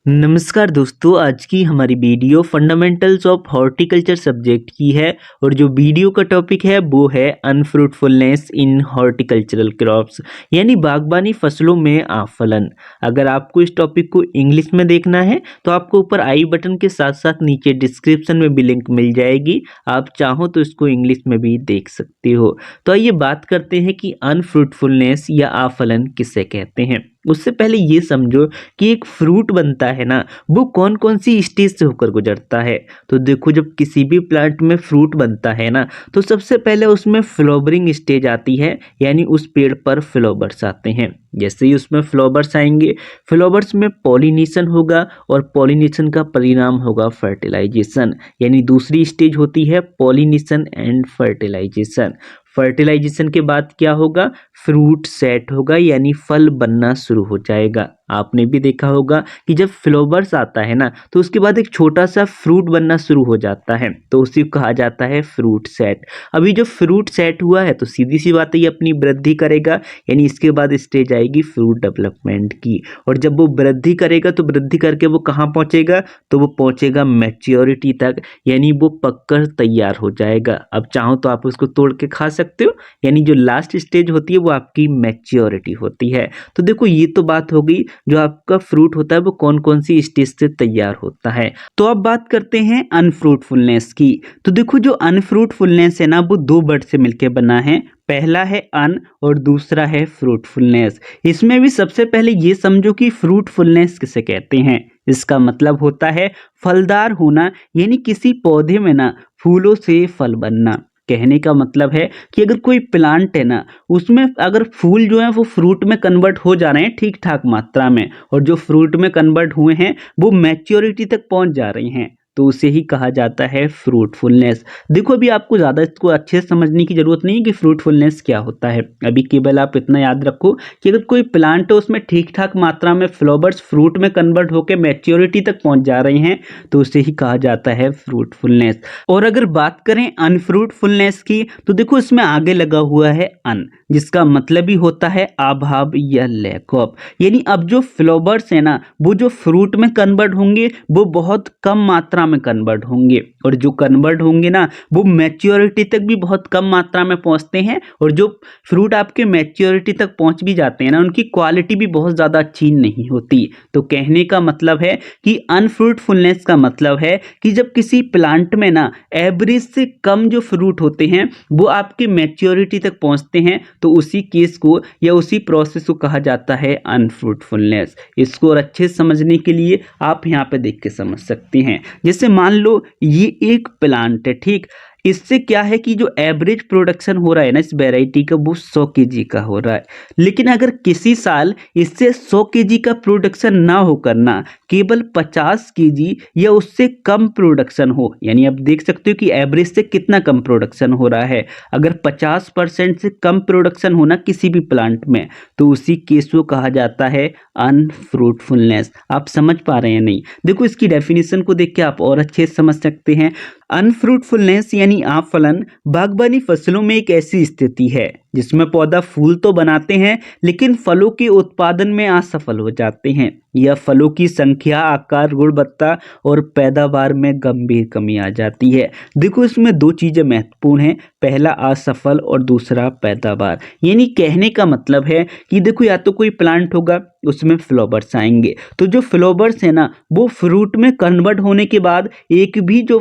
नमस्कार दोस्तों, आज की हमारी video fundamentals of horticulture subject की है और जो वीडियो का टॉपिक है वो है अनफ्रूटफुलनेस इन हॉर्टिकल्चरल क्रॉप्स यानी बागबानी फसलों में आफलन। अगर आपको इस टॉपिक को इंग्लिश में देखना है तो आपको ऊपर आई बटन के साथ साथ नीचे डिस्क्रिप्शन में भी लिंक मिल जाएगी, आप चाहो तो इसको इंग्लिश में भी देख सकते हो। तो आइए बात करते हैं कि अनफ्रूटफुलनेस या आफलन किसे कहते हैं। उससे पहले ये समझो कि एक फ्रूट बनता है ना, वो कौन कौन सी स्टेज से होकर गुजरता है। तो देखो, जब किसी भी प्लांट में फ्रूट बनता है ना, तो सबसे पहले उसमें फ्लावरिंग स्टेज आती है, यानी उस पेड़ पर फ्लावर्स आते हैं। जैसे ही उसमें फ्लावर्स आएंगे, फ्लावर्स में पॉलिनेशन होगा और पॉलिनेशन का परिणाम होगा फर्टिलाइजेशन, यानी दूसरी स्टेज होती है पॉलिनेशन एंड फर्टिलाइजेशन। फर्टिलाइजेशन के बाद क्या होगा, फ्रूट सेट होगा यानी फल बनना शुरू हो जाएगा। आपने भी देखा होगा कि जब फ्लावर्स आता है ना, तो उसके बाद एक छोटा सा फ्रूट बनना शुरू हो जाता है, तो उसी को कहा जाता है फ्रूट सेट। अभी जो फ्रूट सेट हुआ है तो सीधी सी बात है, ये अपनी वृद्धि करेगा, यानी इसके बाद स्टेज आएगी फ्रूट डेवलपमेंट की। और जब वो वृद्धि करेगा तो वृद्धि करके वो कहाँ पहुंचेगा, तो वो पहुंचेगा मैच्योरिटी तक, यानी वो पककर तैयार हो जाएगा। अब चाहो तो आप उसको तोड़ के खा सकते हो, यानी जो लास्ट स्टेज होती है वो आपकी मैच्योरिटी होती है। तो देखो, ये तो बात हो गई जो आपका फ्रूट होता है वो कौन कौन सी स्टेज से तैयार होता है। तो अब बात करते हैं अनफ्रूटफुलनेस की। तो देखो, जो अनफ्रूटफुलनेस है ना, वो दो वर्ड से मिलकर बना है। पहला है अन और दूसरा है फ्रूटफुलनेस। इसमें भी सबसे पहले ये समझो कि फ्रूटफुलनेस किसे कहते हैं। इसका मतलब होता है फलदार होना, यानी किसी पौधे में ना फूलों से फल बनना। कहने का मतलब है कि अगर कोई प्लांट है ना, उसमें अगर फूल जो है वो फ्रूट में कन्वर्ट हो जा रहे हैं ठीक ठाक मात्रा में, और जो फ्रूट में कन्वर्ट हुए हैं वो मैच्योरिटी तक पहुंच जा रहे हैं, तो उसे ही कहा जाता है फ्रूटफुलनेस। देखो, अभी आपको ज़्यादा इसको अच्छे से समझने की जरूरत नहीं है कि फ्रूटफुलनेस क्या होता है। अभी केवल आप इतना याद रखो कि अगर कोई प्लांट है उसमें ठीक ठाक मात्रा में फ्लावर्स फ्रूट में कन्वर्ट होकर मैच्योरिटी तक पहुंच जा रहे हैं, तो उसे ही कहा जाता है फ्रूटफुलनेस। और अगर बात करें अनफ्रूटफुलनेस की, तो देखो इसमें आगे लगा हुआ है अन, जिसका मतलब ही होता है अभाव या लैक ऑफ। यानी अब जो फ्लावर्स है ना, वो जो फ्रूट में कन्वर्ट होंगे वो बहुत कम मात्रा में कन्वर्ट होंगे, और जो कन्वर्ट होंगे ना वो मैच्योरिटी तक भी बहुत कम मात्रा में पहुंचते हैं। और जो फ्रूट आपके मैच्योरिटी तक पहुंच भी जाते हैं ना, उनकी क्वालिटी भी बहुत ज़्यादा अच्छी नहीं होती। तो कहने का मतलब है कि अनफ्रूटफुलनेस का मतलब है कि जब किसी प्लांट में ना एवरेज से कम जो फ्रूट होते हैं वो आपके मैच्योरिटी तक पहुंचते हैं, तो उसी केस को या उसी प्रोसेस को कहा जाता है अनफ्रूटफुलनेस। इसको और अच्छे से समझने के लिए आप यहाँ पे देख के समझ सकते हैं। जैसे मान लो ये एक प्लांट है, ठीक, इससे क्या है कि जो एवरेज प्रोडक्शन हो रहा है ना इस वैरायटी का, वो 100 केजी का हो रहा है। लेकिन अगर किसी साल इससे 100 केजी का प्रोडक्शन ना होकर ना केवल 50 केजी या उससे कम प्रोडक्शन हो, यानी आप देख सकते हो कि एवरेज से कितना कम प्रोडक्शन हो रहा है। अगर 50% से कम प्रोडक्शन होना किसी भी प्लांट में, तो उसी केस को कहा जाता है अनफ्रूटफुलनेस। आप समझ पा रहे हैं नहीं? देखो, इसकी डेफिनेशन को देख के आप और अच्छे से समझ सकते हैं। अनफ्रूटफुलनेस यानी आफलन बागबानी फसलों में एक ऐसी स्थिति है जिसमें पौधा फूल तो बनाते हैं लेकिन फलों के उत्पादन में असफल हो जाते हैं, या फलों की संख्या, आकार, गुणवत्ता और पैदावार में गंभीर कमी आ जाती है। देखो, इसमें दो चीजें महत्वपूर्ण हैं, पहला असफल और दूसरा पैदावार। यानी कहने का मतलब है कि देखो, या तो कोई प्लांट होगा उसमें फ्लावर्स आएंगे, तो जो फ्लावर्स है ना वो फ्रूट में कन्वर्ट होने के बाद एक भी जो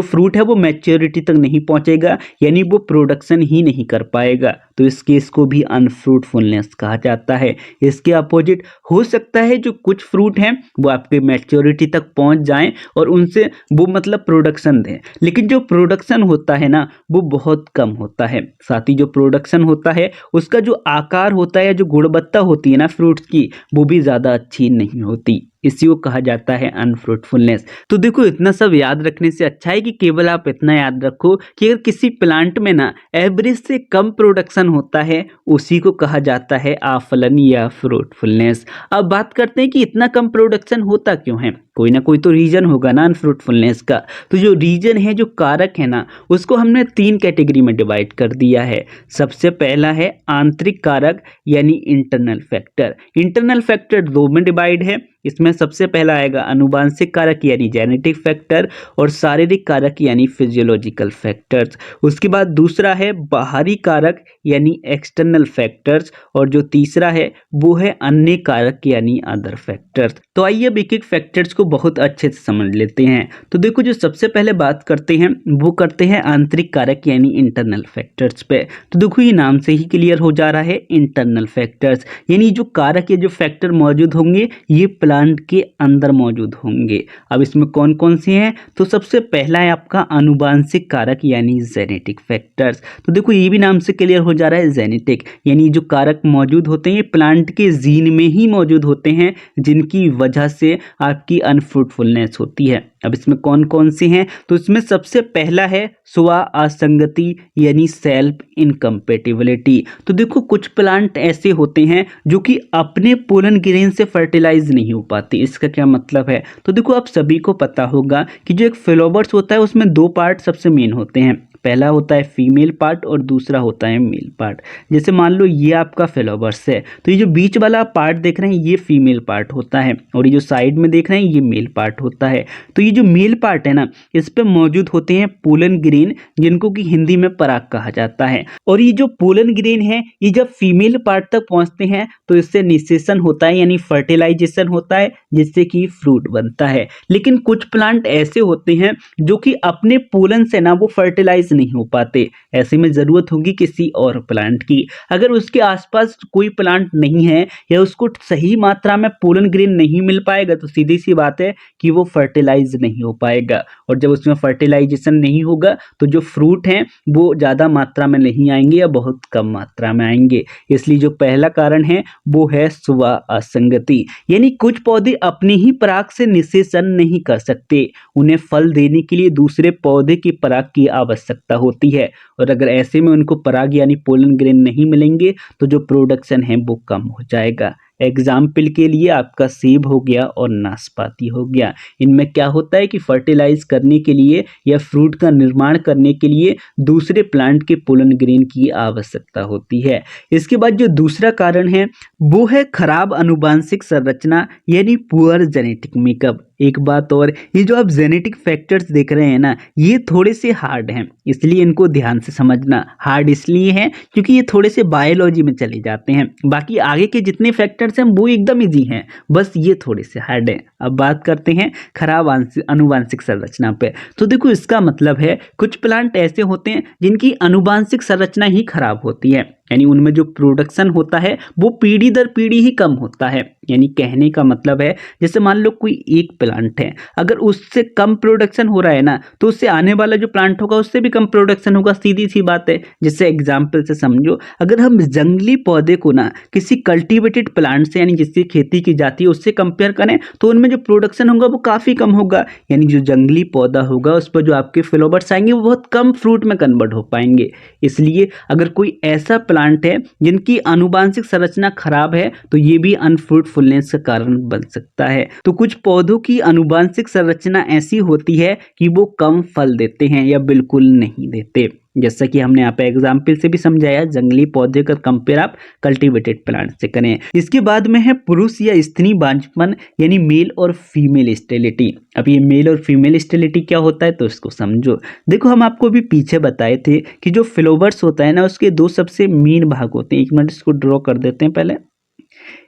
फ्रूट है वो मैच्योरिटी तक नहीं पहुंचेगा, यानी वो प्रोडक्शन ही नहीं कर पाएगा। तो इस केस को भी अनफ्रूटफुलनेस कहा जाता है। इसके अपोजिट हो सकता है जो कुछ फ्रूट हैं वो आपके मैच्योरिटी तक पहुंच जाएं और उनसे वो मतलब प्रोडक्शन दें, लेकिन जो प्रोडक्शन होता है ना वो बहुत कम होता है। साथ ही जो प्रोडक्शन होता है उसका जो आकार होता है, जो गुणवत्ता होती है ना फ्रूट्स की, वो भी ज़्यादा अच्छी नहीं होती। इसी को कहा जाता है अनफ्रूटफुलनेस। तो देखो, इतना सब याद रखने से अच्छा है कि केवल आप इतना याद रखो कि अगर किसी प्लांट में ना एवरेज से कम प्रोडक्शन होता है, उसी को कहा जाता है आफलन या फ्रूटफुलनेस। अब बात करते हैं कि इतना कम प्रोडक्शन होता क्यों है। कोई ना कोई तो रीजन होगा ना अनफ्रूटफुलनेस का। तो जो रीजन है, जो कारक है ना, उसको हमने 3 कैटेगरी में डिवाइड कर दिया है। सबसे पहला है आंतरिक कारक यानी इंटरनल फैक्टर। इंटरनल फैक्टर 2 में डिवाइड है, इसमें सबसे पहला आएगा आनुवांशिक कारक यानी जेनेटिक फैक्टर और शारीरिक कारक यानी फिजियोलॉजिकल फैक्टर्स। उसके बाद दूसरा है बाहरी कारक यानी एक्सटर्नल फैक्टर्स और जो तीसरा है वो है अन्य कारक यानी अदर फैक्टर्स। तो आइए अब एक एक फैक्टर्स को बहुत अच्छे से समझ लेते हैं। तो देखो जो सबसे पहले बात करते हैं वो करते हैं आंतरिक कारक यानी इंटरनल फैक्टर्स पे। तो देखो ये नाम से ही क्लियर हो जा रहा है इंटरनल फैक्टर्स, यानी जो कारक या जो फैक्टर मौजूद होंगे ये प्लांट के अंदर मौजूद होंगे। अब इसमें कौन कौन से हैं, तो सबसे पहला है आपका आनुवांशिक कारक यानी जेनेटिक फैक्टर्स। तो देखो ये भी नाम से क्लियर हो जा रहा है जेनेटिक, यानी जो कारक मौजूद होते हैं प्लांट के जीन में ही मौजूद होते हैं जिनकी वजह से आपकी अनफ्रूटफुलनेस होती है। अब इसमें कौन कौन से हैं, तो इसमें सबसे पहला है स्व असंगति यानी सेल्फ इनकम्पेटिबिलिटी। तो देखो कुछ प्लांट ऐसे होते हैं जो कि अपने पोलन ग्रेन से फर्टिलाइज नहीं हो पाते। इसका क्या मतलब है, तो देखो आप सभी को पता होगा कि जो एक फ्लावर्स होता है उसमें दो पार्ट सबसे मेन होते हैं, पहला होता है फीमेल पार्ट और दूसरा होता है मेल पार्ट। जैसे मान लो ये आपका फ्लावर्स है तो ये जो बीच वाला पार्ट देख रहे हैं ये फीमेल पार्ट होता है और ये जो साइड में देख रहे हैं ये मेल पार्ट होता है। तो ये जो मेल पार्ट है ना इस पे मौजूद होते हैं पोलन ग्रेन जिनको कि हिंदी में पराग कहा जाता है। और ये जो पोलन ग्रेन है ये जब फीमेल पार्ट तक पहुंचते हैं तो इससे निषेचन होता है यानी फर्टिलाइजेशन होता है जिससे कि फ्रूट बनता है। लेकिन कुछ प्लांट ऐसे होते हैं जो कि अपने पोलन से ना वो फर्टिलाइज नहीं हो पाते, ऐसे में जरूरत होगी किसी और प्लांट की। अगर उसके आसपास कोई प्लांट नहीं है या उसको सही मात्रा में पोलन ग्रेन नहीं मिल पाएगा तो सीधी सी बात है कि वो फर्टिलाइज नहीं हो पाएगा और जब उसमें फर्टिलाइजेशन नहीं होगा तो जो फ्रूट हैं वो ज़्यादा मात्रा में नहीं आएंगे या बहुत कम मात्रा में आएंगे। इसलिए जो पहला कारण है वो है स्व असंगति, यानी कुछ पौधे अपने ही पराग से निषेचन नहीं कर सकते, उन्हें फल देने के लिए दूसरे पौधे की पराग की आवश्यकता होती है और अगर ऐसे में उनको पराग यानी पोलन ग्रेन नहीं मिलेंगे तो जो प्रोडक्शन है वो कम हो जाएगा। एग्जाम्पल के लिए आपका सेब हो गया और नाशपाती हो गया, इनमें क्या होता है कि फर्टिलाइज करने के लिए या फ्रूट का निर्माण करने के लिए दूसरे प्लांट के पोलन ग्रेन की आवश्यकता होती है। इसके बाद जो दूसरा कारण है वो है खराब आनुवांशिक संरचना यानी पुअर जेनेटिक मेकअप। एक बात और, ये जो आप जेनेटिक फैक्टर्स देख रहे हैं ना ये थोड़े से हार्ड हैं, इसलिए इनको ध्यान से समझना। हार्ड इसलिए है क्योंकि ये थोड़े से बायोलॉजी में चले जाते हैं, बाकी आगे के जितने फैक्टर्स हैं वो एकदम इजी हैं, बस ये थोड़े से हार्ड हैं। अब बात करते हैं खराब आनुवांशिक संरचना पे। तो देखो इसका मतलब है कुछ प्लांट ऐसे होते हैं जिनकी आनुवांशिक संरचना ही खराब होती है, यानी उनमें जो प्रोडक्शन होता है वो पीढ़ी दर पीढ़ी ही कम होता है। यानी कहने का मतलब है जैसे मान लो कोई एक प्लांट है अगर उससे कम प्रोडक्शन हो रहा है ना तो उससे आने वाला जो प्लांट होगा उससे भी कम प्रोडक्शन होगा, सीधी सी बात है। जैसे एग्जाम्पल से समझो, अगर हम जंगली पौधे को ना किसी कल्टीवेटेड प्लांट से यानी जिससे खेती की जाती है उससे कंपेयर करें तो उनमें जो प्रोडक्शन होगा वो काफ़ी कम होगा, यानी जो जंगली पौधा होगा उस पर जो आपके फ्लावर्स आएंगे वो बहुत कम फ्रूट में कन्वर्ट हो पाएंगे। इसलिए अगर कोई ऐसा प्लांट है जिनकी आनुवांशिक संरचना खराब है तो ये भी अनफ्रूटफुलनेस का कारण बन सकता है। तो कुछ पौधों की आनुवांशिक संरचना ऐसी होती है कि वो कम फल देते हैं या बिल्कुल नहीं देते, जैसा कि हमने यहाँ पे एग्जाम्पल से भी समझाया, जंगली पौधे का कंपेयर आप कल्टीवेटेड प्लांट से करें। इसके बाद में है पुरुष या स्त्री बांझपन यानी मेल और फीमेल स्टेरिलिटी। अब ये मेल और फीमेल स्टेरिलिटी क्या होता है तो इसको समझो। देखो हम आपको भी पीछे बताए थे कि जो फ्लावर्स होता है ना उसके दो सबसे मेन भाग होते हैं। एक मिनट इसको ड्रॉ कर देते हैं। पहले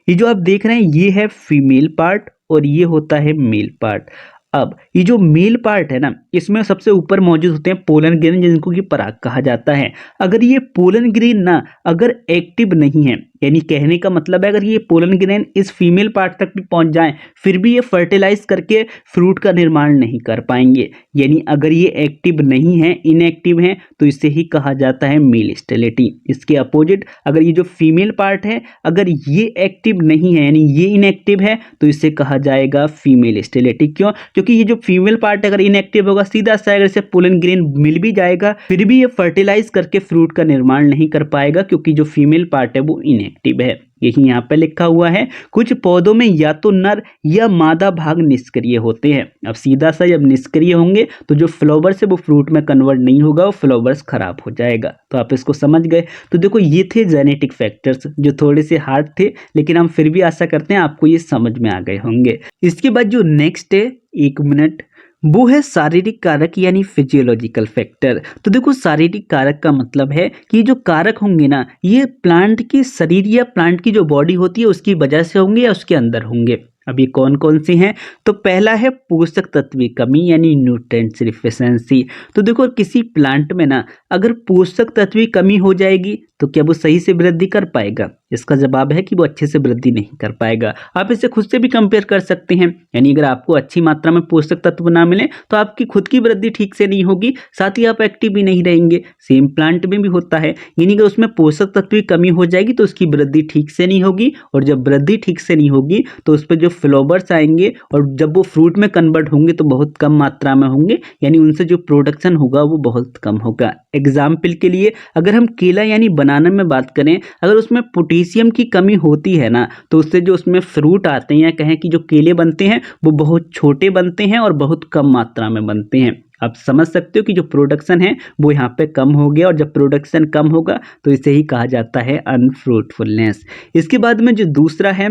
ये जो आप देख रहे हैं ये है फीमेल पार्ट और ये होता है मेल पार्ट। अब ये जो मेल पार्ट है ना इसमें सबसे ऊपर मौजूद होते हैं पोलन ग्रेन जिनको कि पराग कहा जाता है। अगर ये पोलन ग्रेन ना अगर एक्टिव नहीं है, यानी कहने का मतलब है अगर ये पोलन ग्रेन इस फीमेल पार्ट तक भी पहुंच जाए फिर भी ये फर्टिलाइज करके फ्रूट का निर्माण नहीं कर पाएंगे, यानी अगर ये एक्टिव नहीं है इनएक्टिव है तो इसे ही कहा जाता है मेल स्टेरिलिटी। इसके अपोजिट अगर ये जो फीमेल पार्ट है अगर ये एक्टिव नहीं है यानी ये इनएक्टिव है तो इसे कहा जाएगा फीमेल स्टेरिलिटी। क्यों? क्योंकि ये जो फीमेल पार्ट अगर इनएक्टिव होगा सीधा सा अगर इसे पोलन ग्रेन मिल भी जाएगा फिर भी ये फर्टिलाइज करके फ्रूट का निर्माण नहीं कर पाएगा क्योंकि जो फीमेल पार्ट है वो इनएक्टिव इनएक्टिव है, यही यहाँ पे लिखा हुआ है। कुछ पौधों में या तो नर या मादा भाग निष्क्रिय होते हैं। अब सीधा सा जब निष्क्रिय होंगे तो जो फ्लावर्स है वो फ्रूट में कन्वर्ट नहीं होगा और फ्लावर्स खराब हो जाएगा। तो आप इसको समझ गए। तो देखो ये थे जेनेटिक फैक्टर्स जो थोड़े से हार्ड थे, लेकिन हम फिर भी आशा करते हैं आपको ये समझ में आ गए होंगे। इसके बाद जो नेक्स्ट है, एक मिनट, वो है शारीरिक कारक यानी फिजियोलॉजिकल फैक्टर। तो देखो शारीरिक कारक का मतलब है कि जो कारक होंगे ना, ये प्लांट के शरीर या प्लांट की जो बॉडी होती है उसकी वजह से होंगे या उसके अंदर होंगे। अब ये कौन कौन से हैं? तो पहला है पोषक तत्व की कमी यानी न्यूट्रिएंट्स डिफिशिएंसी। तो देखो किसी प्लांट में ना अगर पोषक तत्व की कमी हो जाएगी तो क्या वो सही से वृद्धि कर पाएगा? इसका जवाब है कि वो अच्छे से वृद्धि नहीं कर पाएगा। आप इसे खुद से भी कंपेयर कर सकते हैं, यानी अगर आपको अच्छी मात्रा में पोषक तत्व ना मिले तो आपकी खुद की वृद्धि ठीक से नहीं होगी, साथ ही आप एक्टिव भी नहीं रहेंगे। सेम प्लांट में भी होता है, यानी अगर उसमें पोषक तत्व की कमी हो जाएगी तो उसकी वृद्धि ठीक से नहीं होगी, और जब वृद्धि ठीक से नहीं होगी तो उस पर जो फ्लावर्स आएंगे और जब वो फ्रूट में कन्वर्ट होंगे तो बहुत कम मात्रा में होंगे, यानी उनसे जो प्रोडक्शन होगा वो बहुत कम होगा। एग्जाम्पल के लिए अगर हम केला यानी बनाना में बात करें, अगर उसमें पोटेशियम की कमी होती है ना तो उससे जो उसमें फ्रूट आते हैं या कहें कि जो केले बनते हैं वो बहुत छोटे बनते हैं और बहुत कम मात्रा में बनते हैं। आप समझ सकते हो कि जो प्रोडक्शन है वो यहाँ पे कम हो गया, और जब प्रोडक्शन कम होगा तो इसे ही कहा जाता है अनफ्रूटफुलनेस। इसके बाद में जो दूसरा है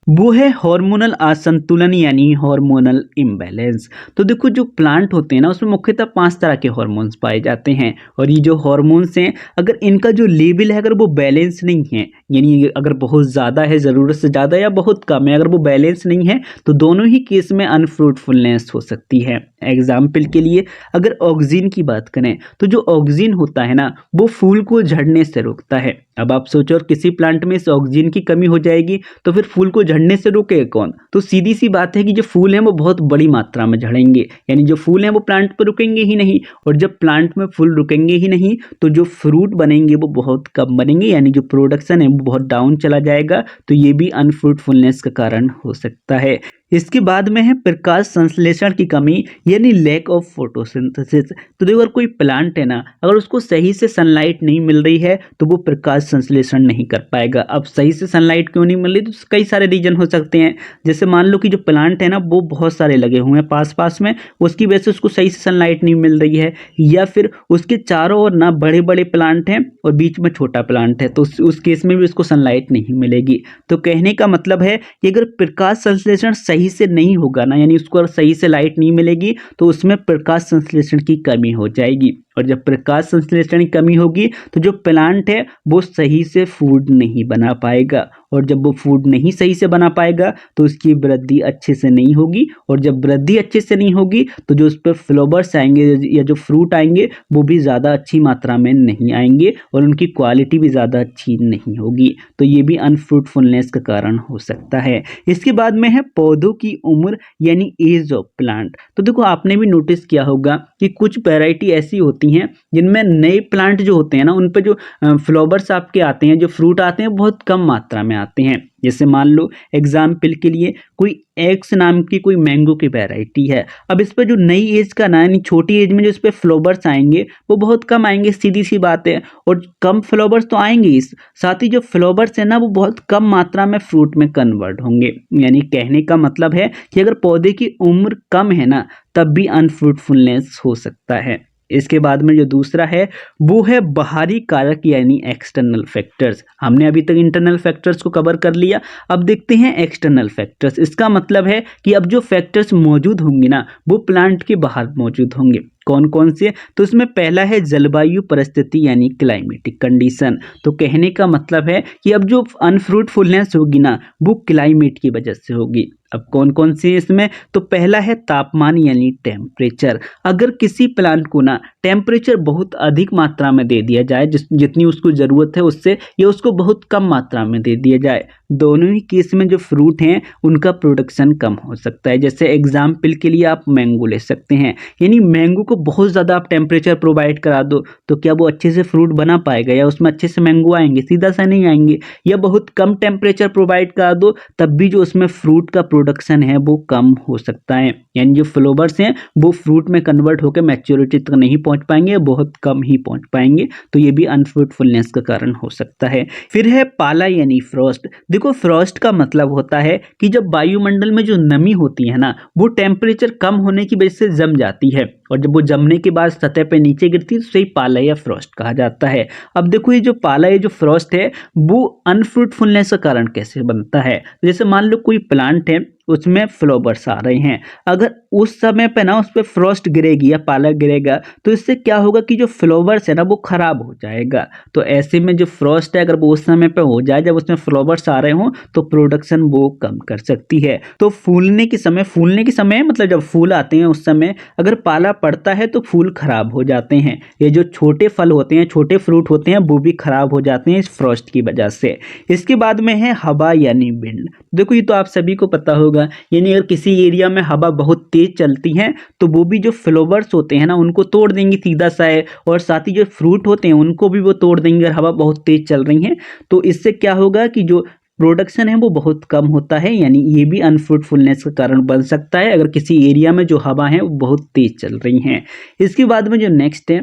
वो है हार्मोनल असंतुलन यानी हार्मोनल इम्बैलेंस। तो देखो जो प्लांट होते हैं ना उसमें मुख्यतः 5 तरह के हार्मोन्स पाए जाते हैं, और ये जो हार्मोन्स हैं अगर इनका जो लेवल है अगर वो बैलेंस नहीं है, यानी अगर बहुत ज़्यादा है ज़रूरत से ज़्यादा या बहुत कम है, अगर वो बैलेंस नहीं है तो दोनों ही केस में अनफ्रूटफुलनेस हो सकती है। एग्जाम्पल के लिए अगर ऑक्सीजन की बात करें तो जो ऑक्सीजन होता है ना वो फूल को झड़ने से रोकता है। अब आप सोचो और किसी प्लांट में इस ऑक्सीजन की कमी हो जाएगी तो फिर फूल को झड़ने से रोकेगा कौन? तो सीधी सी बात है कि जो फूल हैं वो बहुत बड़ी मात्रा में झड़ेंगे, यानी जो फूल हैं वो प्लांट पर रुकेंगे ही नहीं, और जब प्लांट में फूल रुकेंगे ही नहीं तो जो फ्रूट बनेंगे वो बहुत कम बनेंगे, यानी जो प्रोडक्शन है वो बहुत डाउन चला जाएगा। तो ये भी अनफ्रूटफुलनेस का कारण हो सकता है। इसके बाद में है प्रकाश संश्लेषण की कमी यानी लैक ऑफ फोटोसिंथेसिस। तो देखो अगर कोई प्लांट है ना अगर उसको सही से सनलाइट नहीं मिल रही है तो वो प्रकाश संश्लेषण नहीं कर पाएगा। अब सही से सनलाइट क्यों नहीं मिल रही, तो कई सारे रीजन हो सकते हैं। जैसे मान लो कि जो प्लांट है ना वो बहुत सारे लगे हुए हैं पास पास में, उसकी वजह से उसको सही से सनलाइट नहीं मिल रही है, या फिर उसके चारों ओर ना बड़े बड़े प्लांट हैं और बीच में छोटा प्लांट है, तो उस केस में भी उसको सनलाइट नहीं मिलेगी। तो कहने का मतलब है कि अगर प्रकाश संश्लेषण सही से नहीं होगा ना, यानी उसको सही से लाइट नहीं मिलेगी तो उसमें प्रकाश संश्लेषण की कमी हो जाएगी, और जब प्रकाश संश्लेषण की कमी होगी तो जो प्लांट है वो सही से फूड नहीं बना पाएगा, और जब वो फूड नहीं सही से बना पाएगा तो उसकी वृद्धि अच्छे से नहीं होगी, और जब वृद्धि अच्छे से नहीं होगी तो जो उस पर फ्लावर्स आएंगे या जो फ्रूट आएंगे वो भी ज़्यादा अच्छी मात्रा में नहीं आएंगे और उनकी क्वालिटी भी ज़्यादा अच्छी नहीं होगी। तो ये भी अनफ्रूटफुलनेस का कारण हो सकता है। इसके बाद में है पौधों की उम्र यानी एज ऑफ प्लांट। तो देखो आपने भी नोटिस किया होगा कि कुछ वैरायटी ऐसी होती हैं जिनमें नए प्लांट जो होते हैं ना उन पे जो फ्लावर्स आपके आते हैं, जो फ्रूट आते हैं बहुत कम मात्रा में आते हैं। जैसे मान लो एग्जाम्पल के लिए कोई एक्स नाम की कोई मैंगो की वैरायटी है, अब इस पर जो नई एज का ना यानी छोटी एज में जो इस पर फ्लावर्स आएंगे वो बहुत कम आएंगे, सीधी सी बात है, और कम फ्लावर्स तो आएंगे ही, साथ ही जो फ्लावर्स है ना वो बहुत कम मात्रा में फ्रूट में कन्वर्ट होंगे। यानी कहने का मतलब है कि अगर पौधे की उम्र कम है ना तब भी अनफ्रूटफुलनेस हो सकता है। इसके बाद में जो दूसरा है वो है बाहरी कारक यानी एक्सटर्नल फैक्टर्स। हमने अभी तक इंटरनल फैक्टर्स को कवर कर लिया, अब देखते हैं एक्सटर्नल फैक्टर्स। इसका मतलब है कि अब जो फैक्टर्स मौजूद होंगे ना वो प्लांट के बाहर मौजूद होंगे। कौन कौन से? तो इसमें पहला है जलवायु परिस्थिति यानी क्लाइमेटिक कंडीशन। तो कहने का मतलब है कि अब जो अनफ्रूटफुलनेस होगी ना वो क्लाइमेट की वजह से होगी। अब कौन कौन से इसमें? तो पहला है तापमान यानी टेम्परेचर। अगर किसी प्लांट को ना टेम्परेचर बहुत अधिक मात्रा में दे दिया जाए, जितनी उसको ज़रूरत है उससे, या उसको बहुत कम मात्रा में दे दिया जाए, दोनों ही केस में जो फ्रूट हैं उनका प्रोडक्शन कम हो सकता है। जैसे एग्जाम्पल के लिए आप मैंगो ले सकते हैं, यानी मैंगो को बहुत ज़्यादा आप टेम्परेचर प्रोवाइड करा दो तो क्या वो अच्छे से फ्रूट बना पाएगा या उसमें अच्छे से मैंगो आएंगे? सीधा सा नहीं आएंगे। या बहुत कम टेम्परेचर प्रोवाइड करा दो तब भी जो उसमें फ्रूट का प्रोडक्शन है वो कम हो सकता है, यानी जो फ्लावर्स हैं वो फ्रूट में कन्वर्ट होकर मैच्योरिटी तक नहीं पहुंच पाएंगे, बहुत कम ही पहुंच पाएंगे, तो ये भी अनफ्रूटफुलनेस का कारण हो सकता है। फिर है पाला यानी फ्रॉस्ट। देखो फ्रॉस्ट का मतलब होता है कि जब वायुमंडल में जो नमी होती है ना वो टेम्परेचर कम होने की वजह से जम जाती है, और जब वो जमने के बाद सतह पे नीचे गिरती है तो उसे पाला या फ्रॉस्ट कहा जाता है। अब देखो ये जो पाला या जो फ्रॉस्ट है वो अनफ्रूटफुलनेस का कारण कैसे बनता है। जैसे मान लो कोई प्लांट है उसमें फ्लावर्स आ रहे हैं, अगर उस समय पे ना उस पर फ्रॉस्ट गिरेगी या पाला गिरेगा तो इससे क्या होगा कि जो फ्लावर्स है ना वो खराब हो जाएगा। तो ऐसे में जो फ्रॉस्ट है अगर वो उस समय पे हो जाए जब उसमें फ्लावर्स आ रहे हो तो प्रोडक्शन वो कम कर सकती है। तो फूलने के समय मतलब जब फूल आते हैं उस समय अगर पाला पड़ता है तो फूल खराब हो जाते हैं। ये जो छोटे फल होते हैं, छोटे फ्रूट होते हैं, वो भी खराब हो जाते हैं इस फ्रॉस्ट की वजह से। इसके बाद में है हवा यानी विंड। देखो ये तो आप सभी को पता होगा, यानी अगर किसी एरिया में हवा बहुत तेज चलती है तो वो भी जो फ्लावर्स होते हैं ना उनको तोड़ देंगी सीधा सा है, और साथ ही जो फ्रूट होते हैं उनको भी वो तोड़ देंगे अगर हवा बहुत तेज चल रही है। तो इससे क्या होगा कि जो प्रोडक्शन है वो बहुत कम होता है, यानी ये भी अनफ्रूटफुलनेस का कारण बन सकता है अगर किसी एरिया में जो हवा है वो बहुत तेज चल रही हैं। इसके बाद में जो नेक्स्ट है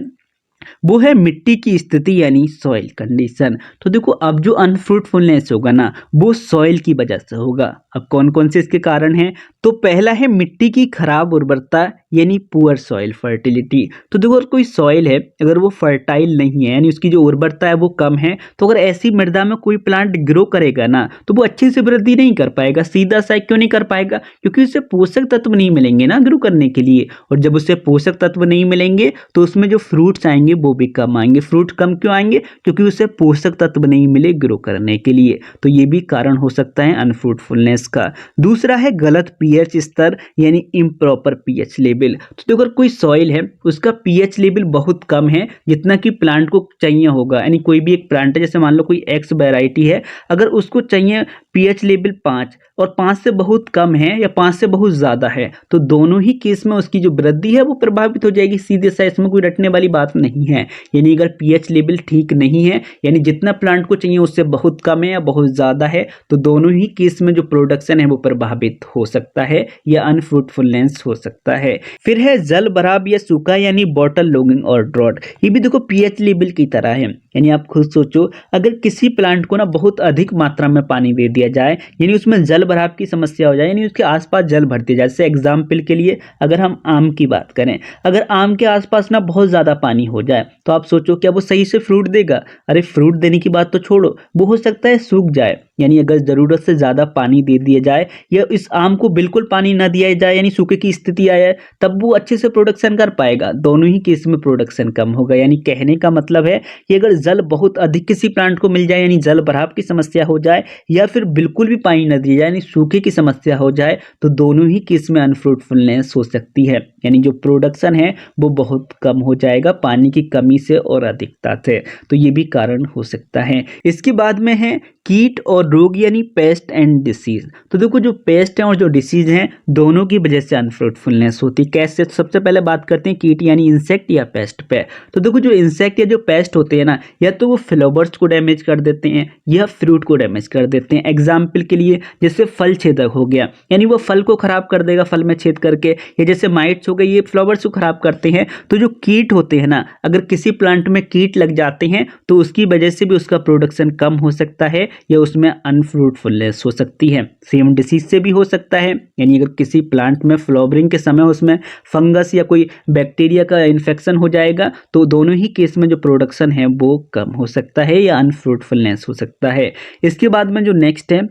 वो है मिट्टी की स्थिति यानी सॉइल कंडीशन। तो देखो अब जो अनफ्रूटफुलनेस होगा ना वो सॉइल की वजह से होगा। अब कौन कौन से इसके कारण हैं, तो पहला है मिट्टी की खराब उर्वरता यानी पुअर सॉइल फर्टिलिटी। तो देखो अगर कोई सॉइल है अगर वो फर्टाइल नहीं है यानी उसकी जो उर्वरता है वो कम है, तो अगर ऐसी मृदा में कोई प्लांट ग्रो करेगा ना तो वो अच्छे से वृद्धि नहीं कर पाएगा। सीधा सा क्यों नहीं कर पाएगा, क्योंकि उसे पोषक तत्व नहीं मिलेंगे ना ग्रो करने के लिए, और जब उसे पोषक तत्व नहीं मिलेंगे तो उसमें जो फ्रूट्स आएंगे वो भी कम आएंगे। फ्रूट कम क्यों आएंगे, क्योंकि उसे पोषक तत्व नहीं मिले ग्रो करने के लिए। तो ये भी कारण हो सकता है अनफ्रूटफुलनेस का। दूसरा है गलत पीएच स्तर यानी इम्प्रॉपर पीएच लेवल। तो देखो अगर कोई सॉइल है उसका पीएच लेवल बहुत कम है जितना कि प्लांट को चाहिए होगा, यानी कोई भी एक प्लांट है जैसे मान लो कोई एक्स वैरायटी है, अगर उसको चाहिए पीएच लेवल 5 और 5 से बहुत कम है या 5 से बहुत ज़्यादा है, तो दोनों ही केस में उसकी जो वृद्धि है वो प्रभावित हो जाएगी सीधे सा। इसमें कोई रटने वाली बात नहीं है। यानी अगर पीएच लेवल ठीक नहीं है यानी जितना प्लांट को चाहिए उससे बहुत कम है या बहुत ज़्यादा है, तो दोनों ही केस में जो प्रोडक्शन है वो प्रभावित हो सकता है या अनफ्रूटफुलनेस हो सकता है। फिर है जल भराव या सूखा यानी बॉटल लॉगिंग और ड्रॉट। ये भी देखो पीएच लेवल की तरह है, यानी आप खुद सोचो अगर किसी प्लांट को ना बहुत अधिक मात्रा में पानी दे दिया जाए यानी उसमें जल भराव की समस्या हो जाए यानी उसके आसपास जल भर दिया जाए। जैसे एग्जाम्पल के लिए अगर हम आम की बात करें, अगर आम के आसपास ना बहुत ज़्यादा पानी हो जाए तो आप सोचो क्या वो सही से फ्रूट देगा। अरे फ्रूट देने की बात तो छोड़ो, वो हो सकता है सूख जाए। यानी अगर ज़रूरत से ज़्यादा पानी दे दिया जाए या इस आम को बिल्कुल पानी ना दिया जाए यानी सूखे की स्थिति आए तब वो अच्छे से प्रोडक्शन कर पाएगा। दोनों ही केस में प्रोडक्शन कम होगा। यानी कहने का मतलब है कि अगर जल बहुत अधिक किसी प्लांट को मिल जाए यानी जल भराव की समस्या हो जाए या फिर बिल्कुल भी पानी न दिया जाए यानी सूखे की समस्या हो जाए, तो दोनों ही केस में अनफ्रूटफुलनेस हो सकती है। यानी जो प्रोडक्शन है वो बहुत कम हो जाएगा पानी की कमी से और अधिकता से। तो ये भी कारण हो सकता है। इसके बाद में है कीट और रोग यानी पेस्ट एंड डिसीज। तो देखो जो पेस्ट हैं और जो डिसीज हैं दोनों की वजह से अनफ्रूटफुलनेस होती है। कैसे, तो सबसे पहले बात करते हैं कीट यानी इंसेक्ट या पेस्ट पे। तो देखो जो इंसेक्ट या जो पेस्ट होते हैं ना, या तो वो फ्लावर्स को डैमेज कर देते हैं या फ्रूट को डैमेज कर देते हैं। एग्जाम्पल के लिए जैसे फल छेदक हो गया यानी वो फल को खराब कर देगा फल में छेद करके, या जैसे माइट्स हो गए ये फ्लावर्स को खराब करते हैं। तो जो कीट होते हैं ना, अगर किसी प्लांट में कीट लग जाते हैं तो उसकी वजह से भी उसका प्रोडक्शन कम हो सकता है या उसमें अनफ्रूटफुलनेस हो सकती है। सेम डिसीज से भी हो सकता है, यानी अगर किसी प्लांट में फ्लावरिंग के समय उसमें फंगस या कोई बैक्टीरिया का इन्फेक्शन हो जाएगा तो दोनों ही केस में जो प्रोडक्शन है वो कम हो सकता है या अनफ्रूटफुलनेस हो सकता है। इसके बाद में जो नेक्स्ट है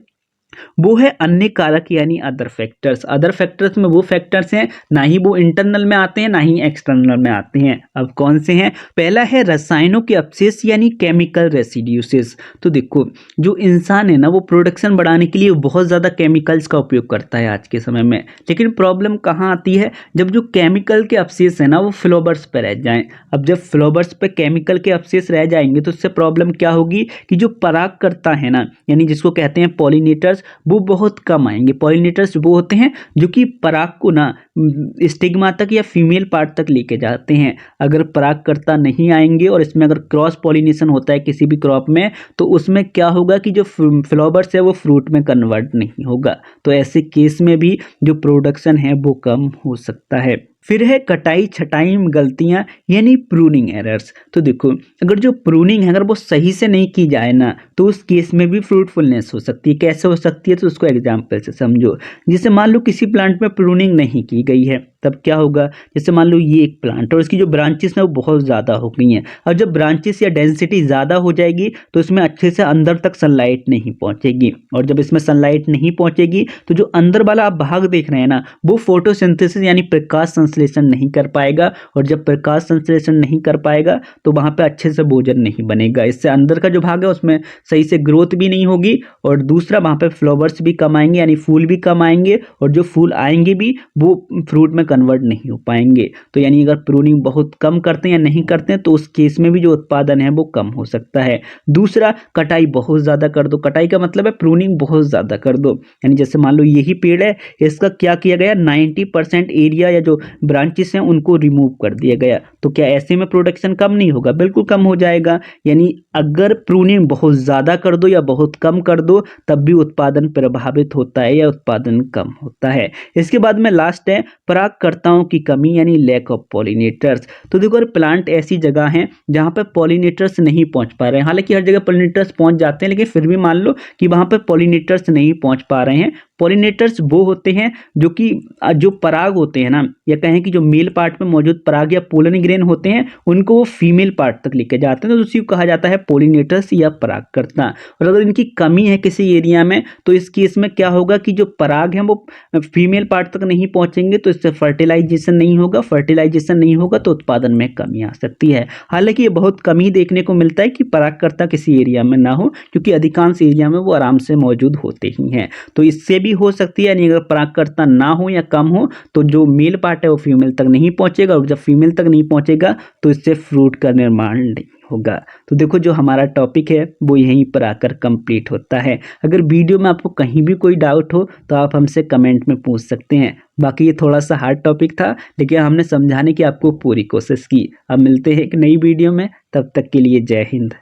वो है अन्य कारक यानी अदर फैक्टर्स। अदर फैक्टर्स में वो फैक्टर्स हैं ना ही वो इंटरनल में आते हैं ना ही एक्सटर्नल में आते हैं। अब कौन से हैं, पहला है रसायनों के अवशेष यानी केमिकल रेसिड्यूसेस। तो देखो जो इंसान है ना वो प्रोडक्शन बढ़ाने के लिए बहुत ज़्यादा केमिकल्स का उपयोग करता है आज के समय में, लेकिन प्रॉब्लम कहाँ आती है, जब जो केमिकल के अवशेष है ना वो फ्लावर्स पर रह जाएं। अब जब फ्लावर्स पे केमिकल के अवशेष रह जाएंगे तो उससे प्रॉब्लम क्या होगी कि जो परागकर्ता है ना यानी जिसको कहते हैं पॉलिनेटर्स, वो बहुत कम आएंगे। पॉलिनेटर्स वो होते हैं जो कि पराग को ना स्टिग्मा तक या फीमेल पार्ट तक लेके जाते हैं। अगर परागकर्ता नहीं आएंगे और इसमें अगर क्रॉस पॉलिनेशन होता है किसी भी क्रॉप में, तो उसमें क्या होगा कि जो फ्लावर्स है वो फ्रूट में कन्वर्ट नहीं होगा। तो ऐसे केस में भी जो प्रोडक्शन है वो कम हो सकता है। फिर है कटाई छटाई में गलतियां यानी प्रूनिंग एरर्स। तो देखो, अगर जो प्रूनिंग है अगर वो सही से नहीं की जाए ना, तो उस केस में भी फ्रूटफुलनेस हो सकती है। कैसे हो सकती है, तो उसको एग्जाम्पल से समझो। जैसे मान लो किसी प्लांट में प्रूनिंग नहीं की गई है, तब क्या होगा। जैसे मान लो ये एक प्लांट और इसकी जो ब्रांचेस हैं वो बहुत ज़्यादा हो गई हैं। और जब ब्रांचेस या डेंसिटी ज़्यादा हो जाएगी तो इसमें अच्छे से अंदर तक सनलाइट नहीं पहुंचेगी, और जब इसमें सनलाइट नहीं पहुंचेगी तो जो अंदर वाला आप भाग देख रहे हैं ना, वो फोटोसिंथेसिस यानी प्रकाश संश्लेषण नहीं कर पाएगा। और जब प्रकाश संश्लेषण नहीं कर पाएगा तो वहां पे अच्छे से भोजन नहीं बनेगा। इससे अंदर का जो भाग है उसमें सही से ग्रोथ भी नहीं होगी, और दूसरा वहां पे फ्लावर्स भी कम आएंगे यानी फूल भी कम आएंगे, और जो फूल आएंगे भी वो फ्रूट में कन्वर्ट नहीं हो पाएंगे। तो यानी अगर प्रूनिंग बहुत कम करते हैं या नहीं करते हैं तो उस केस में भी जो उत्पादन है वो कम हो सकता है। दूसरा, कटाई बहुत ज़्यादा कर दो। कटाई का मतलब है प्रूनिंग बहुत ज़्यादा कर दो। यानी जैसे मान लो यही पेड़ है, इसका क्या किया गया, 90% एरिया या जो ब्रांचेस हैं उनको रिमूव कर दिया गया। तो क्या ऐसे में प्रोडक्शन कम नहीं होगा? बिल्कुल कम हो जाएगा। यानी अगर प्रूनिंग बहुत ज़्यादा कर दो या बहुत कम कर दो तब भी उत्पादन प्रभावित होता है या उत्पादन कम होता है। इसके बाद में लास्ट है परागकर्ताओं की कमी यानी लैक ऑफ पॉलिनेटर्स। तो देखो, प्लांट ऐसी जगह है जहाँ पर पॉलिनेटर्स नहीं पहुँच पा रहे हैं। हालांकि हर जगह पॉलिनेटर्स पहुँच जाते हैं, लेकिन फिर भी मान लो कि वहाँ पर पॉलिनेटर्स नहीं पहुँच पा रहे हैं। पॉलिनेटर्स वो होते हैं जो कि जो पराग होते हैं ना, या कहें कि जो मेल पार्ट में मौजूद पराग या पोलन ग्रेन होते हैं, उनको वो फीमेल पार्ट तक लेके जाते हैं। तो उसी को कहा जाता है पॉलिनेटर्स या परागकर्ता। और अगर इनकी कमी है किसी एरिया में तो इस केस में क्या होगा कि जो पराग हैं वो फीमेल पार्ट तक नहीं पहुंचेंगे, तो इससे फर्टिलाइजेशन नहीं होगा। फर्टिलाइजेशन नहीं होगा तो उत्पादन में कमी आ सकती है। हालांकि ये बहुत कम ही देखने को मिलता है कि परागकर्ता किसी एरिया में ना हो, क्योंकि अधिकांश एरिया में वो आराम से मौजूद होते ही हैं। तो इससे भी हो सकती है, यानी अगर परागकर्ता ना हो या कम हो तो जो मेल पार्ट है वो फीमेल तक नहीं पहुंचेगा, और जब फीमेल तक नहीं पहुंचेगा तो इससे फ्रूट का निर्माण नहीं होगा। तो देखो, जो हमारा टॉपिक है वो यहीं पर आकर कंप्लीट होता है। अगर वीडियो में आपको कहीं भी कोई डाउट हो तो आप हमसे कमेंट में पूछ सकते हैं। बाकी ये थोड़ा सा हार्ड टॉपिक था, लेकिन हमने समझाने की आपको पूरी कोशिश की। अब मिलते हैं एक नई वीडियो में, तब तक के लिए जय हिंद।